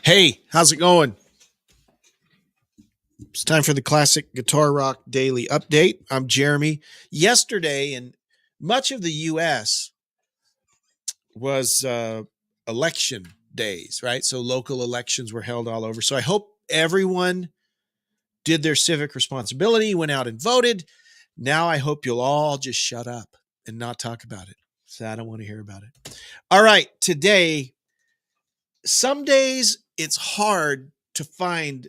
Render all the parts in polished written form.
Hey, how's it going? It's time for the Classic Guitar Rock Daily Update. I'm Jeremy. Yesterday, in much of the U.S., was election days, right? So local elections were held all over. So I hope everyone did their civic responsibility, went out and voted. Now I hope you'll all just shut up and not talk about it. So I don't want to hear about it. All right, today, some days it's hard to find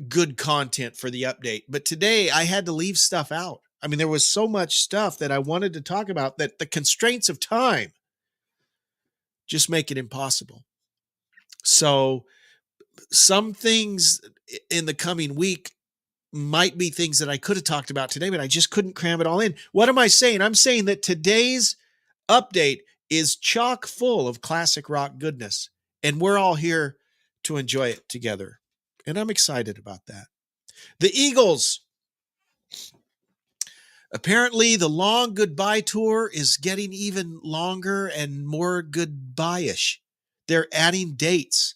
good content for the update. But today I had to leave stuff out. I mean, there was so much stuff that I wanted to talk about that the constraints of time just make it impossible. So some things in the coming week might be things that I could have talked about today, but I just couldn't cram it all in. What am I saying? I'm saying that today's update is chock full of classic rock goodness, and we're all here to enjoy it together. And I'm excited about that. The Eagles. Apparently, the long goodbye tour is getting even longer and more goodbye-ish. They're adding dates.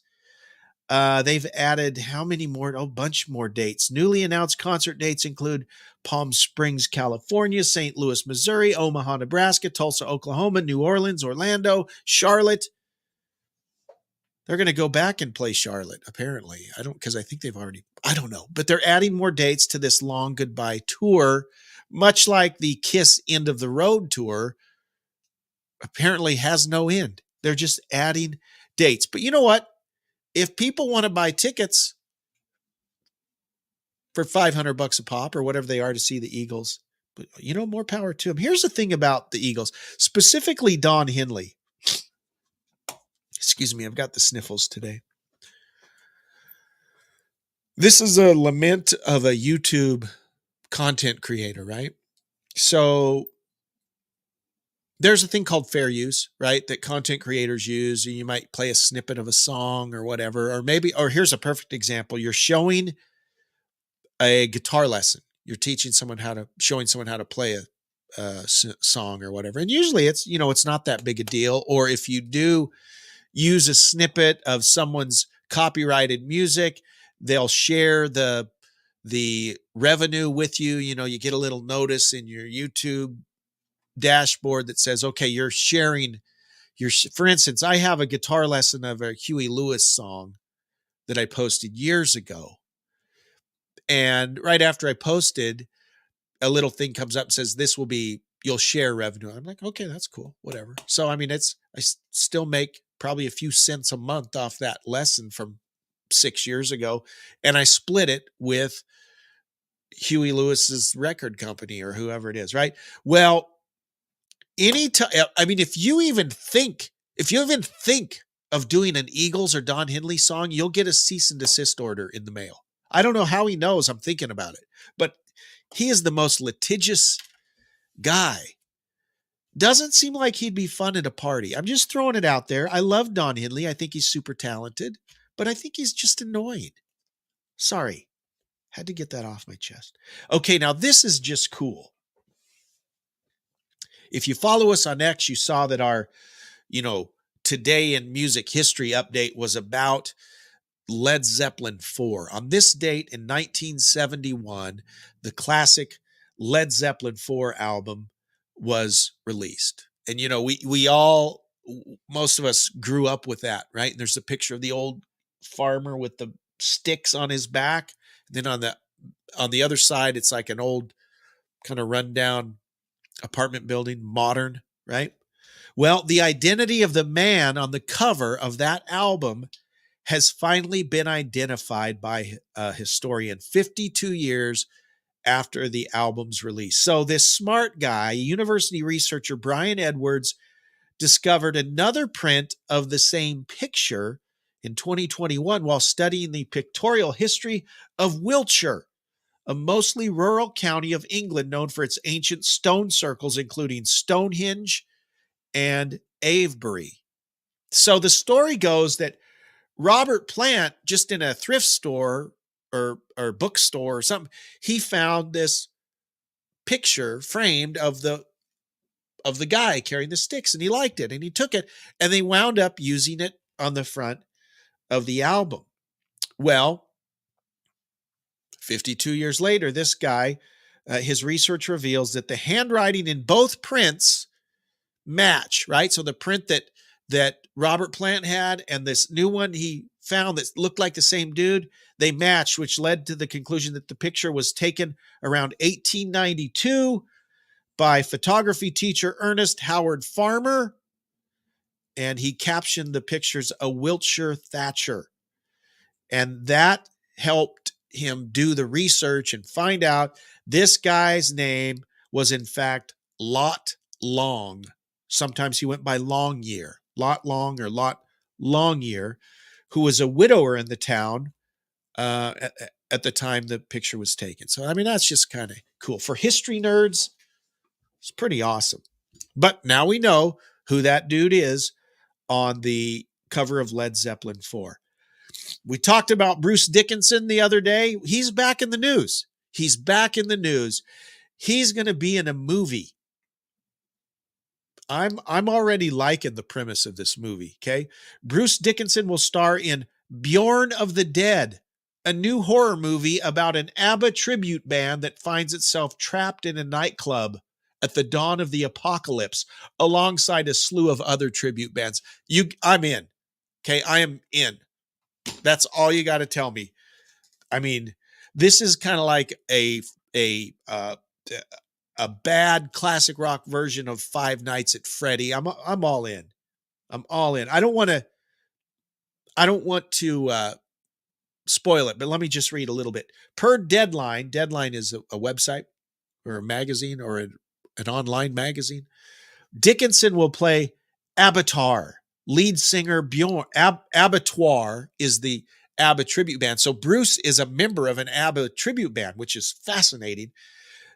They've added how many more? Oh, a bunch more dates. Newly announced concert dates include Palm Springs, California, St. Louis, Missouri, Omaha, Nebraska, Tulsa, Oklahoma, New Orleans, Orlando, Charlotte. They're going to go back and play Charlotte, apparently. Because I think they've already, I don't know. But they're adding more dates to this long goodbye tour, much like the Kiss End of the Road tour apparently has no end. They're just adding dates. But you know what? If people want to buy tickets for $500 a pop or whatever they are to see the Eagles, but more power to them. Here's the thing about the Eagles, specifically Don Henley. Excuse me, I've got the sniffles today. This is a lament of a YouTube content creator, right? So there's a thing called fair use, right? That content creators use. You might play a snippet of a song or whatever, or here's a perfect example. You're showing a guitar lesson. You're showing someone how to play a song or whatever. And usually it's not that big a deal. Or if you do use a snippet of someone's copyrighted music, they'll share the revenue with you. You get a little notice in your YouTube dashboard that says, okay, you're sharing for instance, I have a guitar lesson of a Huey Lewis song that I posted years ago. And right after I posted, a little thing comes up and says, you'll share revenue. I'm like, okay, that's cool. Whatever. So, I still make probably a few cents a month off that lesson from 6 years ago. And I split it with Huey Lewis's record company or whoever it is. Right. Well, if you even think of doing an Eagles or Don Henley song, you'll get a cease and desist order in the mail. I don't know how he knows I'm thinking about it, but he is the most litigious guy. Doesn't seem like he'd be fun at a party. I'm just throwing it out there. I love Don Henley. I think he's super talented, but I think he's just annoying. Sorry. Had to get that off my chest. Okay, now this is just cool. If you follow us on X, you saw that our, Today in Music History update was about Led Zeppelin 4. On this date in 1971, the classic Led Zeppelin 4 album was released. And, most of us grew up with that, right? And there's a picture of the old farmer with the sticks on his back. And then on the other side, it's like an old kind of rundown apartment building, modern, right? Well, the identity of the man on the cover of that album has finally been identified by a historian 52 years after the album's release. So this smart guy, university researcher Brian Edwards, discovered another print of the same picture in 2021 while studying the pictorial history of Wiltshire, a mostly rural county of England known for its ancient stone circles, including Stonehenge and Avebury. So the story goes that Robert Plant, just in a thrift store or bookstore or something, he found this picture framed of the guy carrying the sticks, and he liked it, and he took it, and they wound up using it on the front of the album. Well, 52 years later, this guy, his research reveals that the handwriting in both prints match, right? So the print that Robert Plant had and this new one he found that looked like the same dude, they matched, which led to the conclusion that the picture was taken around 1892 by photography teacher Ernest Howard Farmer, and he captioned the pictures "A Wiltshire Thatcher." And that helped him do the research and find out this guy's name was in fact Lot Long. Sometimes he went by Longyear, Lot Long or Lot Longyear, who was a widower in the town at the time the picture was taken. So, I mean, that's just kind of cool. For history nerds, it's pretty awesome. But now we know who that dude is on the cover of Led Zeppelin 4. We talked about Bruce Dickinson the other day. He's back in the news. He's back in the news. He's going to be in a movie. I'm already liking the premise of this movie, okay? Bruce Dickinson will star in Bjorn of the Dead, a new horror movie about an ABBA tribute band that finds itself trapped in a nightclub at the dawn of the apocalypse alongside a slew of other tribute bands. I'm in. Okay, I am in. That's all you got to tell me. I mean, this is kind of like a bad classic rock version of Five Nights at Freddy. I'm all in. I'm all in. I don't want to spoil it, but let me just read a little bit. Per Deadline, Deadline is a website or a magazine or an online magazine. Dickinson will play Abattoir. Lead singer Bjorn. Abattoir is the ABBA tribute band. So Bruce is a member of an ABBA tribute band, which is fascinating.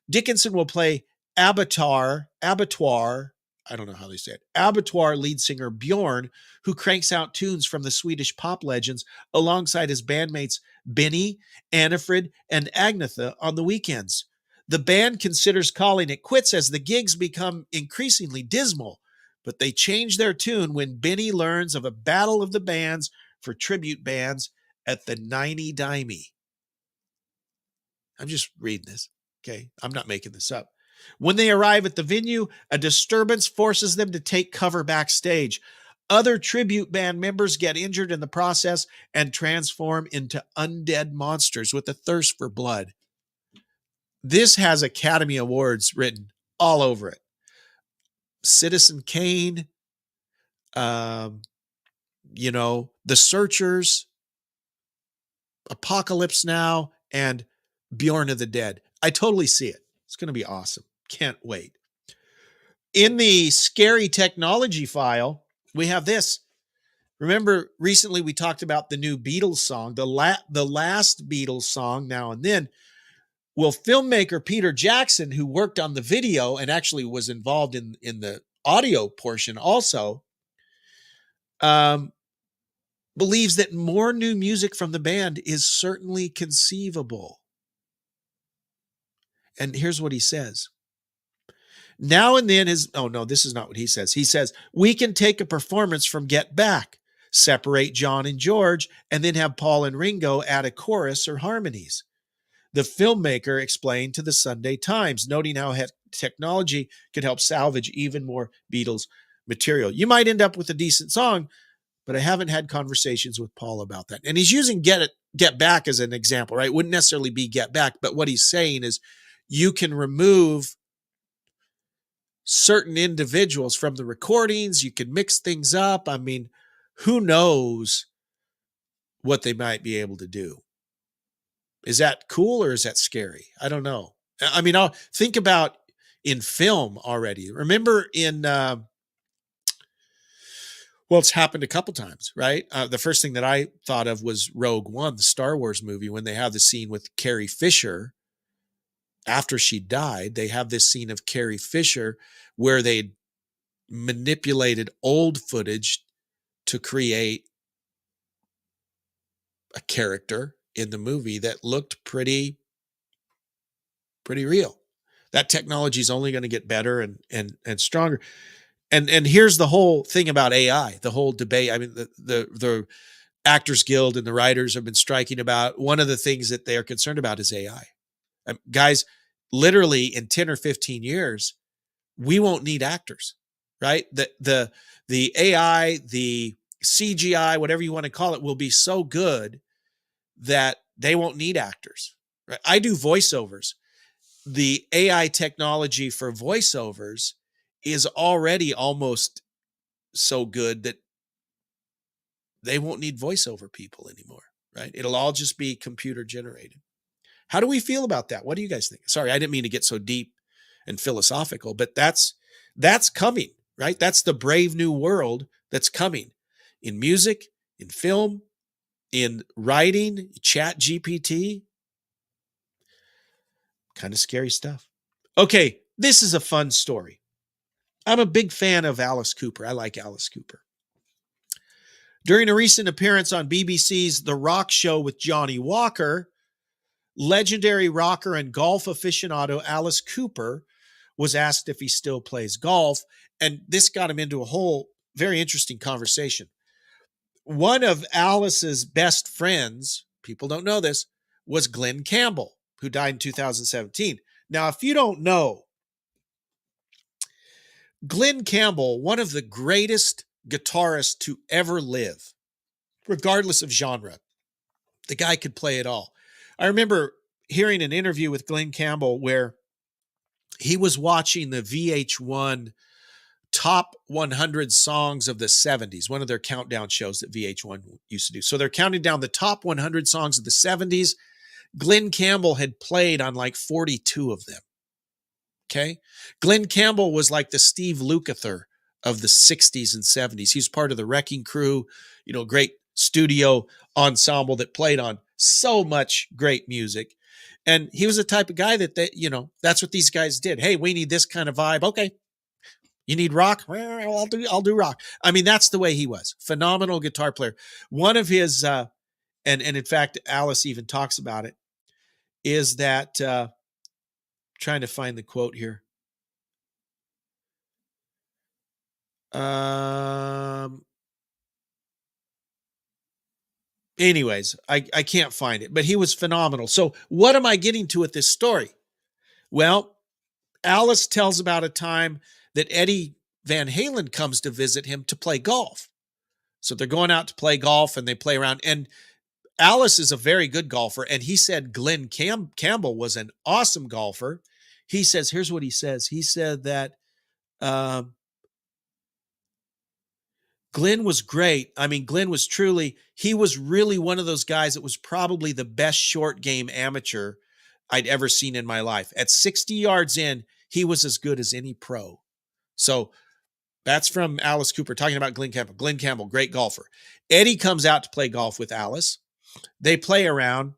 Dickinson will play Abattoir, I don't know how they say it, Abattoir lead singer Bjorn, who cranks out tunes from the Swedish pop legends alongside his bandmates Benny, Annifrid, and Agnetha on the weekends. The band considers calling it quits as the gigs become increasingly dismal, but they change their tune when Benny learns of a battle of the bands for tribute bands at the 90 Dimey. I'm just reading this, okay? I'm not making this up. When they arrive at the venue, a disturbance forces them to take cover backstage. Other tribute band members get injured in the process and transform into undead monsters with a thirst for blood. This has Academy Awards written all over it. Citizen Kane, The Searchers, Apocalypse Now, and Bjorn of the Dead. I totally see it. It's going to be awesome. Can't wait. In the scary technology file, we have this. Remember, recently we talked about the new Beatles song, the last Beatles song, Now and Then. Well, filmmaker Peter Jackson, who worked on the video and actually was involved in the audio portion also, believes that more new music from the band is certainly conceivable. And here's what he says. Now and Then is, oh no, this is not what he says. He says, we can take a performance from Get Back, separate John and George, and then have Paul and Ringo add a chorus or harmonies. The filmmaker explained to the Sunday Times, noting how technology could help salvage even more Beatles material. You might end up with a decent song, but I haven't had conversations with Paul about that. And he's using Get Back as an example, right? It wouldn't necessarily be Get Back, but what he's saying is you can remove certain individuals from the recordings. You can mix things up. I mean, who knows what they might be able to do? Is that cool or is that scary? I don't know. I mean, I'll think about in film already. Remember in, well, it's happened a couple times, right? The first thing that I thought of was Rogue One, the Star Wars movie, when they have the scene with Carrie Fisher. After she died, they have this scene of Carrie Fisher where they manipulated old footage to create a character in the movie that looked pretty real. That technology is only going to get better and stronger. And here's the whole thing about AI, the whole debate. I mean, the Actors Guild and the writers have been striking about. One of the things that they are concerned about is AI. Guys, literally in 10 or 15 years, we won't need actors, right? The AI, the CGI, whatever you want to call it, will be so good that they won't need actors. Right? I do voiceovers. The AI technology for voiceovers is already almost so good that they won't need voiceover people anymore, right? It'll all just be computer generated. How do we feel about that? What do you guys think? Sorry, I didn't mean to get so deep and philosophical, but that's coming, right? That's the brave new world that's coming in music, in film, in writing, Chat GPT. Kind of scary stuff. Okay, this is a fun story. I'm a big fan of Alice Cooper. I like Alice Cooper. During a recent appearance on BBC's The Rock Show with Johnny Walker, legendary rocker and golf aficionado Alice Cooper was asked if he still plays golf, and this got him into a whole very interesting conversation. One of Alice's best friends, people don't know this, was Glen Campbell, who died in 2017. Now, if you don't know, Glen Campbell, one of the greatest guitarists to ever live, regardless of genre. The guy could play it all. I remember hearing an interview with Glen Campbell where he was watching the VH1 top 100 songs of the 70s, one of their countdown shows that VH1 used to do. So they're counting down the top 100 songs of the 70s. Glen Campbell had played on like 42 of them. Okay. Glen Campbell was like the Steve Lukather of the 60s and 70s. He was part of the Wrecking Crew, great studio ensemble that played on so much great music. And he was the type of guy that that's what these guys did. Hey, we need this kind of vibe. Okay. You need rock? Well, I'll do rock. I mean, that's the way he was. Phenomenal guitar player. One of his, and in fact, Alice even talks about it, is that, trying to find the quote here. Anyways, I can't find it, but he was phenomenal. So what am I getting to with this story? Well, Alice tells about a time that Eddie Van Halen comes to visit him to play golf. So they're going out to play golf and they play around. And Alice is a very good golfer. And he said Glen Campbell was an awesome golfer. He says, here's what he says. He said that Glen was great. I mean, Glen was he was really one of those guys that was probably the best short game amateur I'd ever seen in my life. At 60 yards in, he was as good as any pro. So that's from Alice Cooper talking about Glen Campbell. Glen Campbell, great golfer. Eddie comes out to play golf with Alice. They play around.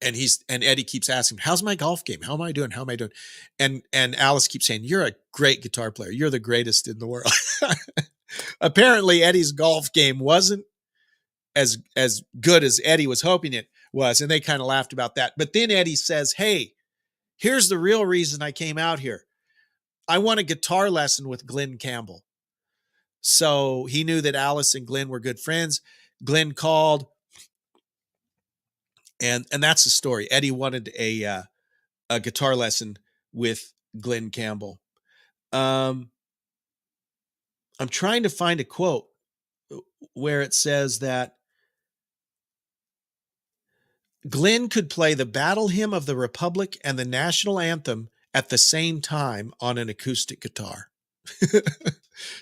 And Eddie keeps asking, how's my golf game? How am I doing? How am I doing? And Alice keeps saying, you're a great guitar player. You're the greatest in the world. Apparently Eddie's golf game wasn't as good as Eddie was hoping it was. And they kind of laughed about that. But then Eddie says, hey, here's the real reason I came out here. I want a guitar lesson with Glen Campbell. So he knew that Alice and Glen were good friends. Glen called. And that's the story. Eddie wanted a guitar lesson with Glen Campbell. I'm trying to find a quote where it says that Glen could play the Battle Hymn of the Republic and the National Anthem at the same time on an acoustic guitar.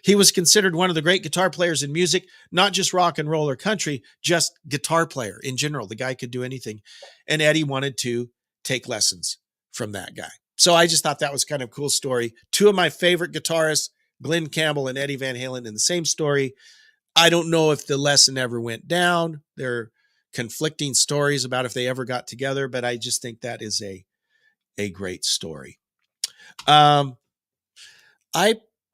He was considered one of the great guitar players in music, not just rock and roll or country, just guitar player in general. The guy could do anything. And Eddie wanted to take lessons from that guy. So I just thought that was kind of a cool story. Two of my favorite guitarists, Glen Campbell and Eddie Van Halen, in the same story. I don't know if the lesson ever went down. There are conflicting stories about if they ever got together, but I just think that is a great story. I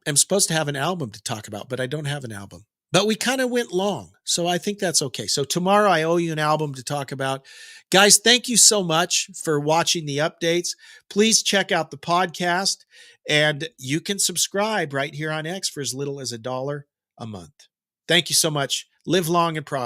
am supposed to have an album to talk about, but I don't have an album. But we kind of went long, so I think that's okay. So tomorrow I owe you an album to talk about. Guys, thank you so much for watching the updates. Please check out the podcast, and you can subscribe right here on X for as little as $1 a month. Thank you so much. Live long and prosper.